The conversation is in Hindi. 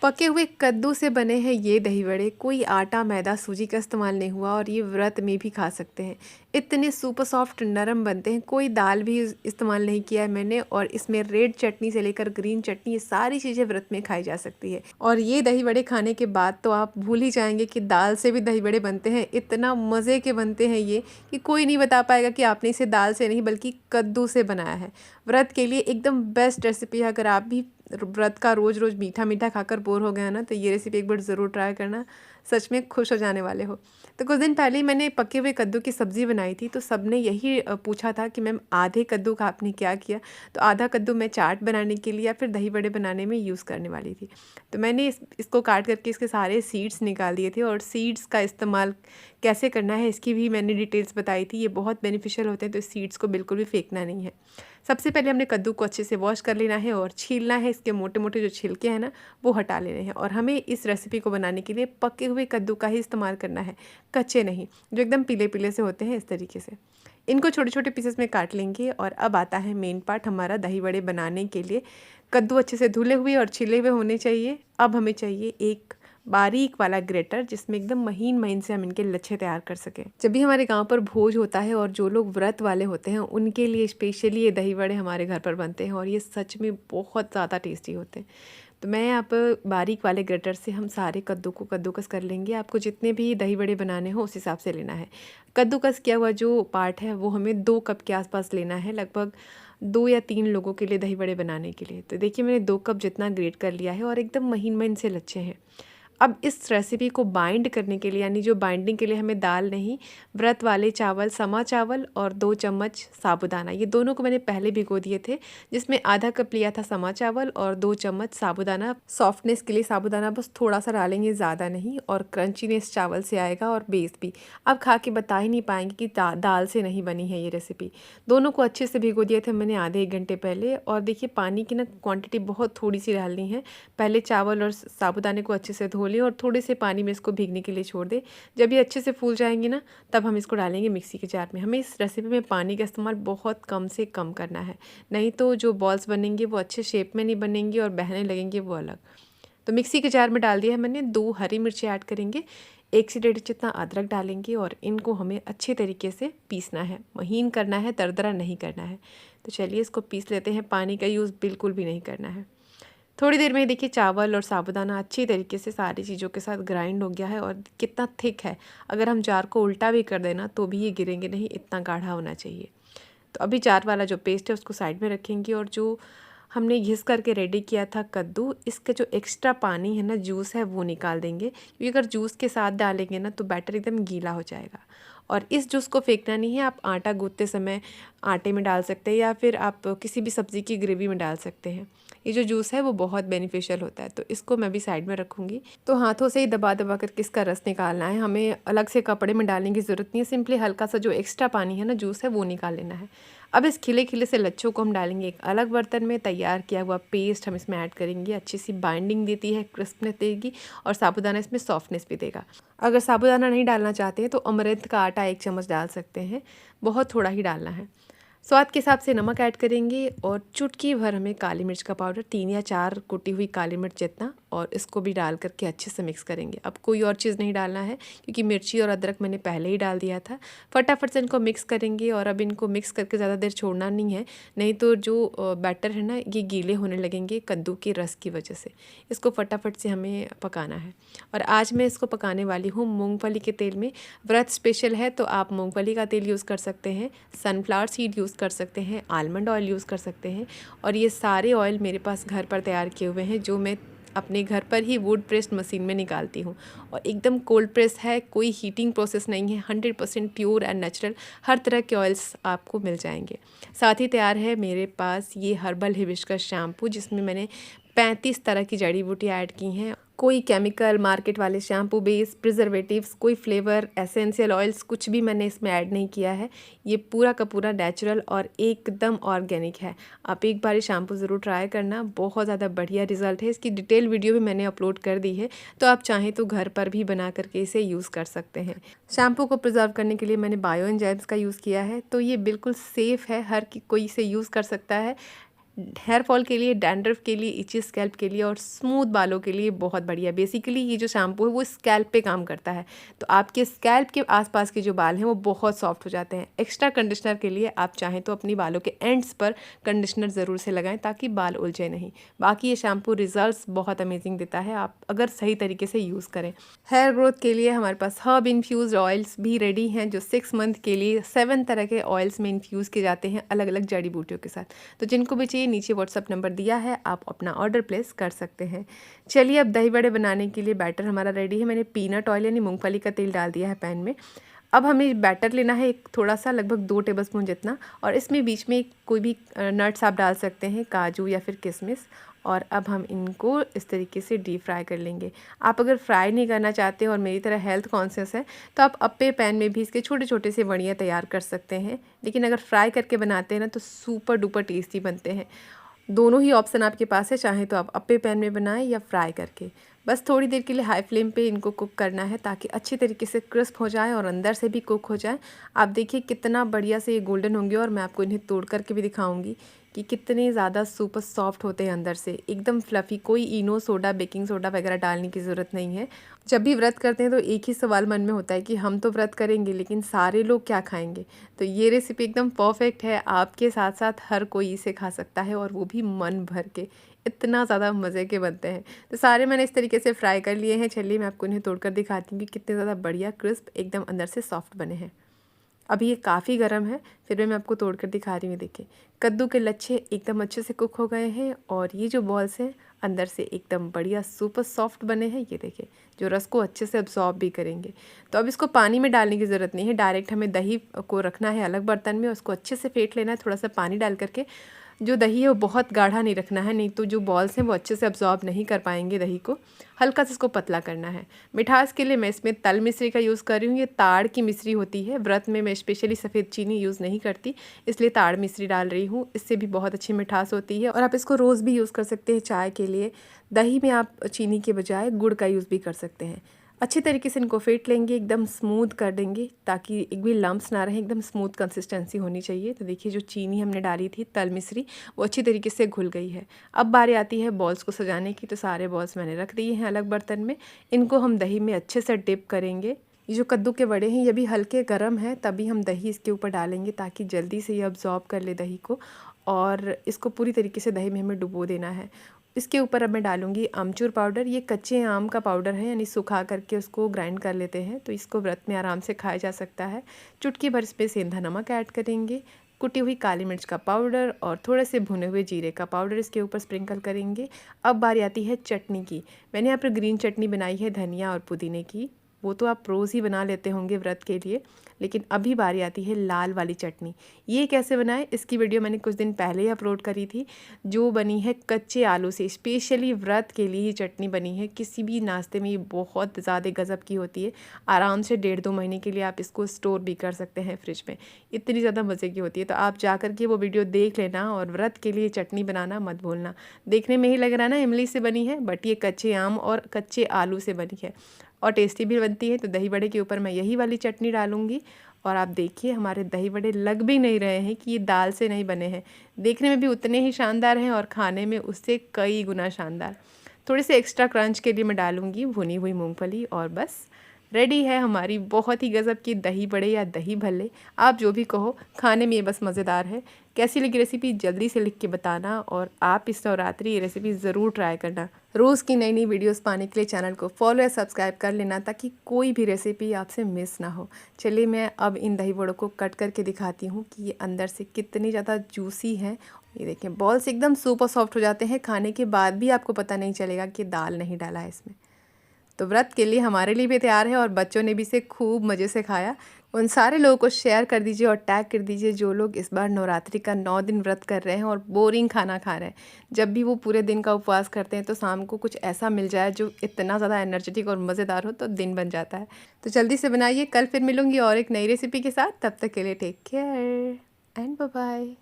पके हुए कद्दू से बने हैं ये दही वड़े। कोई आटा मैदा सूजी का इस्तेमाल नहीं हुआ और ये व्रत में भी खा सकते हैं। इतने सुपर सॉफ्ट नरम बनते हैं। कोई दाल भी इस्तेमाल नहीं किया है मैंने। और इसमें रेड चटनी से लेकर ग्रीन चटनी, ये सारी चीज़ें व्रत में खाई जा सकती है। और ये दही वड़े खाने के बाद तो आप भूल ही जाएंगे कि दाल से भी दही वड़े बनते हैं। इतना मज़े के बनते हैं ये कि कोई नहीं बता पाएगा कि आपने इसे दाल से नहीं बल्कि कद्दू से बनाया है। व्रत के लिए एकदम बेस्ट रेसिपी है। अगर आप भी व्रत का रोज़ रोज़ मीठा मीठा खाकर बोर हो गया ना, तो ये रेसिपी एक बार ज़रूर ट्राई करना। सच में खुश हो जाने वाले हो। तो कुछ दिन पहले ही मैंने पके हुए कद्दू की सब्ज़ी बनाई थी, तो सबने यही पूछा था कि मैम आधे कद्दू का आपने क्या किया। तो आधा कद्दू मैं चाट बनाने के लिए या फिर दही बड़े बनाने में यूज़ करने वाली थी। तो मैंने इसको काट करके इसके सारे सीड्स निकाल दिए थे। और सीड्स का इस्तेमाल कैसे करना है इसकी भी मैंने डिटेल्स बताई थी। ये बहुत बेनिफिशियल होते हैं, तो इस सीड्स को बिल्कुल भी फेंकना नहीं है। सबसे पहले हमने कद्दू को अच्छे से वॉश कर लेना है और छीलना है। इसके मोटे मोटे जो छिलके हैं ना, वो हटा लेने हैं। और हमें इस रेसिपी को बनाने के लिए पके हुए कद्दू का ही इस्तेमाल करना है, कच्चे नहीं, जो एकदम पीले पीले से होते हैं। इस तरीके से इनको छोटे छोटे पीसेस में काट लेंगे। और अब आता है मेन पार्ट हमारा दही वड़े बनाने के लिए। कद्दू अच्छे से धुले हुए और छिले हुए होने चाहिए। अब हमें चाहिए एक बारीक वाला ग्रेटर, जिसमें एकदम महीन महीन से हम इनके लच्छे तैयार कर सकें। जब भी हमारे गांव पर भोज होता है और जो लोग व्रत वाले होते हैं उनके लिए स्पेशली ये दही वड़े हमारे घर पर बनते हैं और ये सच में बहुत ज़्यादा टेस्टी होते हैं। तो मैं यहाँ पर बारीक वाले ग्रेटर से हम सारे कद्दू को कद्दूकस कर लेंगे। आपको जितने भी दही वड़े बनाने हो उस हिसाब से लेना है। कद्दूकस किया हुआ जो पार्ट है वो हमें 2 कप के आसपास लेना है, लगभग 2 या 3 लोगों के लिए दही वड़े बनाने के लिए। तो देखिए मैंने 2 कप जितना ग्रेट कर लिया है और एकदम महीन महीन से लच्छे हैं। अब इस रेसिपी को बाइंड करने के लिए, यानी जो बाइंडिंग के लिए हमें दाल नहीं, व्रत वाले चावल, समा चावल और 2 चम्मच साबूदाना, ये दोनों को मैंने पहले भिगो दिए थे। जिसमें आधा कप लिया था समा चावल और 2 चम्मच साबूदाना। सॉफ्टनेस के लिए साबूदाना बस थोड़ा सा डालेंगे, ज़्यादा नहीं। और क्रंचीनेस चावल से आएगा और बेस भी। अब खा के बता ही नहीं पाएंगे कि दाल से नहीं बनी है ये रेसिपी। दोनों को अच्छे से भिगो दिए थे मैंने आधे 1 घंटे पहले। और देखिए पानी की ना क्वांटिटी बहुत थोड़ी सी डालनी है। पहले चावल और साबूदाने को अच्छे से धो लें और थोड़े से पानी में इसको भीगने के लिए छोड़ दें। जब ये अच्छे से फूल जाएंगे ना, तब हम इसको डालेंगे मिक्सी के जार में। हमें इस रेसिपी में पानी का इस्तेमाल बहुत कम से कम करना है, नहीं तो जो बॉल्स बनेंगे वो अच्छे शेप में नहीं बनेंगे और बहने लगेंगे वो अलग। तो मिक्सी के जार में डाल दिया है मैंने। 2 हरी मिर्ची ऐड करेंगे, 1 से 1.5 जितना अदरक डालेंगे और इनको हमें अच्छे तरीके से पीसना है। महीन करना है, दरदरा नहीं करना है। तो चलिए इसको पीस लेते हैं। पानी का यूज़ बिल्कुल भी नहीं करना है। थोड़ी देर में देखिए चावल और साबूदाना अच्छी तरीके से सारी चीज़ों के साथ ग्राइंड हो गया है। और कितना थिक है, अगर हम जार को उल्टा भी कर देना तो भी ये गिरेंगे नहीं, इतना गाढ़ा होना चाहिए। तो अभी जार वाला जो पेस्ट है उसको साइड में रखेंगे। और जो हमने घिस करके रेडी किया था कद्दू, इसका जो एक्स्ट्रा पानी है ना, जूस है, वो निकाल देंगे। क्योंकि अगर जूस के साथ डालेंगे ना तो बैटर एकदम गीला हो जाएगा। और इस जूस को फेंकना नहीं है। आप आटा गूंथते समय आटे में डाल सकते हैं या फिर आप किसी भी सब्ज़ी की ग्रेवी में डाल सकते हैं। ये जो जूस है वो बहुत बेनिफिशियल होता है। तो इसको मैं भी साइड में रखूँगी। तो हाथों से ही दबा दबा कर इसका रस निकालना है। हमें अलग से कपड़े में डालने की ज़रूरत नहीं है। सिंपली हल्का सा जो एक्स्ट्रा पानी है ना, जूस है, वो निकाल लेना है। अब इस खिले खिले से लच्छों को हम डालेंगे एक अलग बर्तन में। तैयार किया हुआ पेस्ट हम इसमें ऐड करेंगे। अच्छी सी बाइंडिंग देती है, क्रिस्पनेस देगी और साबूदाना इसमें सॉफ्टनेस भी देगा। अगर साबूदाना नहीं डालना चाहते हैं तो अमरंथ का आटा 1 चम्मच डाल सकते हैं, बहुत थोड़ा ही डालना है। स्वाद के हिसाब से नमक ऐड करेंगे और चुटकी भर हमें काली मिर्च का पाउडर, 3 या 4 कुटी हुई काली मिर्च जितना, और इसको भी डाल करके अच्छे से मिक्स करेंगे। अब कोई और चीज़ नहीं डालना है क्योंकि मिर्ची और अदरक मैंने पहले ही डाल दिया था। फटाफट से इनको मिक्स करेंगे। और अब इनको मिक्स करके ज़्यादा देर छोड़ना नहीं है, नहीं तो जो बैटर है ना, ये गीले होने लगेंगे कद्दू के रस की वजह से। इसको फटाफट से हमें पकाना है। और आज मैं इसको पकाने वाली हूँ मूँगफली के तेल में। व्रत स्पेशल है तो आप मूँगफली का तेल यूज़ कर सकते हैं, सनफ्लावर सीड यूज़ कर सकते हैं, आलमंड ऑयल यूज़ कर सकते हैं। और ये सारे ऑयल मेरे पास घर पर तैयार किए हुए हैं, जो मैं अपने घर पर ही वुड प्रेस्ड मशीन में निकालती हूँ। और एकदम कोल्ड प्रेस है, कोई हीटिंग प्रोसेस नहीं है, 100% प्योर एंड नेचुरल। हर तरह के ऑयल्स आपको मिल जाएंगे। साथ ही तैयार है मेरे पास ये हर्बल हिबिस्कस शैम्पू, जिसमें मैंने 35 तरह की जड़ी बूटियाँ ऐड की हैं। कोई केमिकल मार्केट वाले शैम्पू बेस, प्रिजर्वेटिव्स, कोई फ्लेवर, एसेंशियल ऑयल्स, कुछ भी मैंने इसमें ऐड नहीं किया है। ये पूरा का पूरा नेचुरल और एकदम ऑर्गेनिक है। आप एक बार ये शैम्पू ज़रूर ट्राई करना, बहुत ज़्यादा बढ़िया रिजल्ट है। इसकी डिटेल वीडियो भी मैंने अपलोड कर दी है, तो आप चाहें तो घर पर भी बना करके इसे यूज़ कर सकते हैं। शैम्पू को प्रिजर्व करने के लिए मैंने बायो एंजाइम्स का यूज़ किया है, तो ये बिल्कुल सेफ़ है, हर कोई इसे यूज़ कर सकता है। हेयर फॉल के लिए, डैंड्रफ के लिए, इची स्कैल्प के लिए और स्मूथ बालों के लिए बहुत बढ़िया। बेसिकली ये जो शैम्पू है वो स्कैल्प पे काम करता है, तो आपके स्कैल्प के आसपास के जो बाल हैं वो बहुत सॉफ्ट हो जाते हैं। एक्स्ट्रा कंडीशनर के लिए आप चाहें तो अपनी बालों के एंड्स पर कंडीशनर ज़रूर से लगाएं ताकि बाल उलझे नहीं। बाकी ये शैम्पू रिजल्ट्स बहुत अमेजिंग देता है आप अगर सही तरीके से यूज़ करें। हेयर ग्रोथ के लिए हमारे पास हर्ब इन्फ्यूज़ ऑयल्स भी रेडी हैं जो 6 मंथ के लिए 7 तरह के ऑयल्स में इन्फ्यूज़ किए जाते हैं अलग अलग जड़ी बूटियों के साथ। तो जिनको भी चाहिए नीचे व्हाट्सअप नंबर दिया है, आप अपना ऑर्डर प्लेस कर सकते हैं। चलिए अब दही बड़े बनाने के लिए बैटर हमारा रेडी है। मैंने पीनट ऑयल यानी मूंगफली का तेल डाल दिया है पैन में। अब हमें बैटर लेना है एक थोड़ा सा, लगभग 2 टेबलस्पून जितना, और इसमें बीच में कोई भी नट्स आप डाल सकते हैं, काजू या फिर किशमिश। और अब हम इनको इस तरीके से डीप फ्राई कर लेंगे। आप अगर फ्राई नहीं करना चाहते और मेरी तरह हेल्थ कॉन्शियस है तो आप अप्पे पैन में भी इसके छोटे छोटे से वड़ियाँ तैयार कर सकते हैं, लेकिन अगर फ्राई करके बनाते हैं ना तो सुपर डुपर टेस्टी बनते हैं। दोनों ही ऑप्शन आपके पास है, चाहे तो आप अप्पे पैन में बनाएं या फ्राई करके। बस थोड़ी देर के लिए हाई फ्लेम पे इनको कुक करना है ताकि अच्छी तरीके से क्रिस्प हो जाए और अंदर से भी कुक हो जाए। आप देखिए कितना बढ़िया से ये गोल्डन होंगे और मैं आपको इन्हें तोड़ करके भी दिखाऊंगी कि कितने ज़्यादा सुपर सॉफ्ट होते हैं अंदर से, एकदम फ्लफ़ी। कोई इनो सोडा, बेकिंग सोडा वगैरह डालने की ज़रूरत नहीं है। जब भी व्रत करते हैं तो एक ही सवाल मन में होता है कि हम तो व्रत करेंगे लेकिन सारे लोग क्या खाएंगे। तो ये रेसिपी एकदम परफेक्ट है, आपके साथ साथ हर कोई इसे खा सकता है और वो भी मन भर के। इतना ज़्यादा मज़े के बनते हैं। तो सारे मैंने इस तरीके से फ्राई कर लिए हैं। चलिए मैं आपको इन्हें तोड़कर दिखाती हूँ कि कितने ज़्यादा बढ़िया क्रिस्प एकदम अंदर से सॉफ्ट बने हैं। अभी ये काफ़ी गर्म है, फिर भी मैं आपको तोड़कर दिखा रही हूँ। देखिए कद्दू के लच्छे एकदम अच्छे से कुक हो गए हैं और ये जो बॉल्स हैं अंदर से एकदम बढ़िया सुपर सॉफ्ट बने हैं। ये देखिए जो रस को अच्छे से अब्जॉर्ब भी करेंगे। तो अब इसको पानी में डालने की ज़रूरत नहीं है, डायरेक्ट हमें दही को रखना है अलग बर्तन में, उसको अच्छे से फेंट लेना है थोड़ा सा पानी डाल करके। जो दही है वो बहुत गाढ़ा नहीं रखना है, नहीं तो जो बॉल्स हैं वो अच्छे से अब्जॉर्ब नहीं कर पाएंगे दही को। हल्का सा इसको पतला करना है। मिठास के लिए मैं इसमें तल मिश्री का यूज़ कर रही हूँ। ये ताड़ की मिश्री होती है, व्रत में मैं स्पेशली सफ़ेद चीनी यूज़ नहीं करती, इसलिए ताड़ मिश्री डाल रही हूँ। इससे भी बहुत अच्छी मिठास होती है और आप इसको रोज़ भी यूज़ कर सकते हैं चाय के लिए। दही में आप चीनी के बजाय गुड़ का यूज़ भी कर सकते हैं। अच्छी तरीके से इनको फेंट लेंगे, एकदम स्मूथ कर देंगे ताकि एक भी लम्प्स ना रहे, एकदम स्मूथ कंसिस्टेंसी होनी चाहिए। तो देखिए जो चीनी हमने डाली थी तल मिश्री वो अच्छी तरीके से घुल गई है। अब बारी आती है बॉल्स को सजाने की। तो सारे बॉल्स मैंने रख दिए हैं अलग बर्तन में। इनको हम दही में अच्छे से डिप करेंगे। ये जो कद्दू के वड़े हैं ये भी हल्के गर्म हैं, तभी हम दही इसके ऊपर डालेंगे ताकि जल्दी से ये अब्जॉर्ब कर ले दही को, और इसको पूरी तरीके से दही में हमें डुबो देना है। इसके ऊपर अब मैं डालूंगी आमचूर पाउडर। ये कच्चे आम का पाउडर है, यानी सुखा करके उसको ग्राइंड कर लेते हैं, तो इसको व्रत में आराम से खाया जा सकता है। चुटकी भर इसमें सेंधा नमक ऐड करेंगे, कुटी हुई काली मिर्च का पाउडर और थोड़े से भुने हुए जीरे का पाउडर इसके ऊपर स्प्रिंकल करेंगे। अब बारी आती है चटनी की। मैंने यहाँ पर ग्रीन चटनी बनाई है धनिया और पुदीने की, वो तो आप रोज़ ही बना लेते होंगे व्रत के लिए, लेकिन अभी बारी आती है लाल वाली चटनी। ये कैसे बनाएं इसकी वीडियो मैंने कुछ दिन पहले ही अपलोड करी थी, जो बनी है कच्चे आलू से। स्पेशली व्रत के लिए ही चटनी बनी है। किसी भी नाश्ते में ये बहुत ज़्यादा गज़ब की होती है। आराम से 1.5-2 महीने के लिए आप इसको स्टोर भी कर सकते हैं फ्रिज में, इतनी ज़्यादा मज़े की होती है। तो आप जा कर के वो वीडियो देख लेना और व्रत के लिए चटनी बनाना मत भूलना। देखने में ही लग रहा है ना इमली से बनी है, बट ये कच्चे आम और कच्चे आलू से बनी है और टेस्टी भी बनती है। तो दही बड़े के ऊपर मैं यही वाली चटनी डालूंगी और आप देखिए हमारे दही बड़े लग भी नहीं रहे हैं कि ये दाल से नहीं बने हैं। देखने में भी उतने ही शानदार हैं और खाने में उससे कई गुना शानदार। थोड़े से एक्स्ट्रा क्रंच के लिए मैं डालूंगी भुनी हुई मूंगफली और बस रेडी है हमारी बहुत ही गज़ब की दही बड़े या दही भल्ले, आप जो भी कहो। खाने में ये बस मज़ेदार है। कैसी लगी रेसिपी जल्दी से लिख के बताना और आप इस नवरात्रि ये रेसिपी ज़रूर ट्राई करना। रोज़ की नई नई वीडियोस पाने के लिए चैनल को फॉलो या सब्सक्राइब कर लेना ताकि कोई भी रेसिपी आपसे मिस ना हो। चलिए मैं अब इन दही बड़ों को कट करके दिखाती हूँ कि ये अंदर से कितनी ज़्यादा जूसी हैं। ये देखें बॉल्स एकदम सुपर सॉफ्ट हो जाते हैं, खाने के बाद भी आपको पता नहीं चलेगा कि दाल नहीं डाला है इसमें। तो व्रत के लिए हमारे लिए भी तैयार है और बच्चों ने भी इसे खूब मज़े से खाया। उन सारे लोगों को शेयर कर दीजिए और टैग कर दीजिए जो लोग इस बार नवरात्रि का 9 दिन व्रत कर रहे हैं और बोरिंग खाना खा रहे हैं। जब भी वो पूरे दिन का उपवास करते हैं तो शाम को कुछ ऐसा मिल जाए जो इतना ज़्यादा एनर्जेटिक और मज़ेदार हो तो दिन बन जाता है। तो जल्दी से बनाइए। कल फिर मिलूँगी और एक नई रेसिपी के साथ। तब तक के लिए take care and bye bye.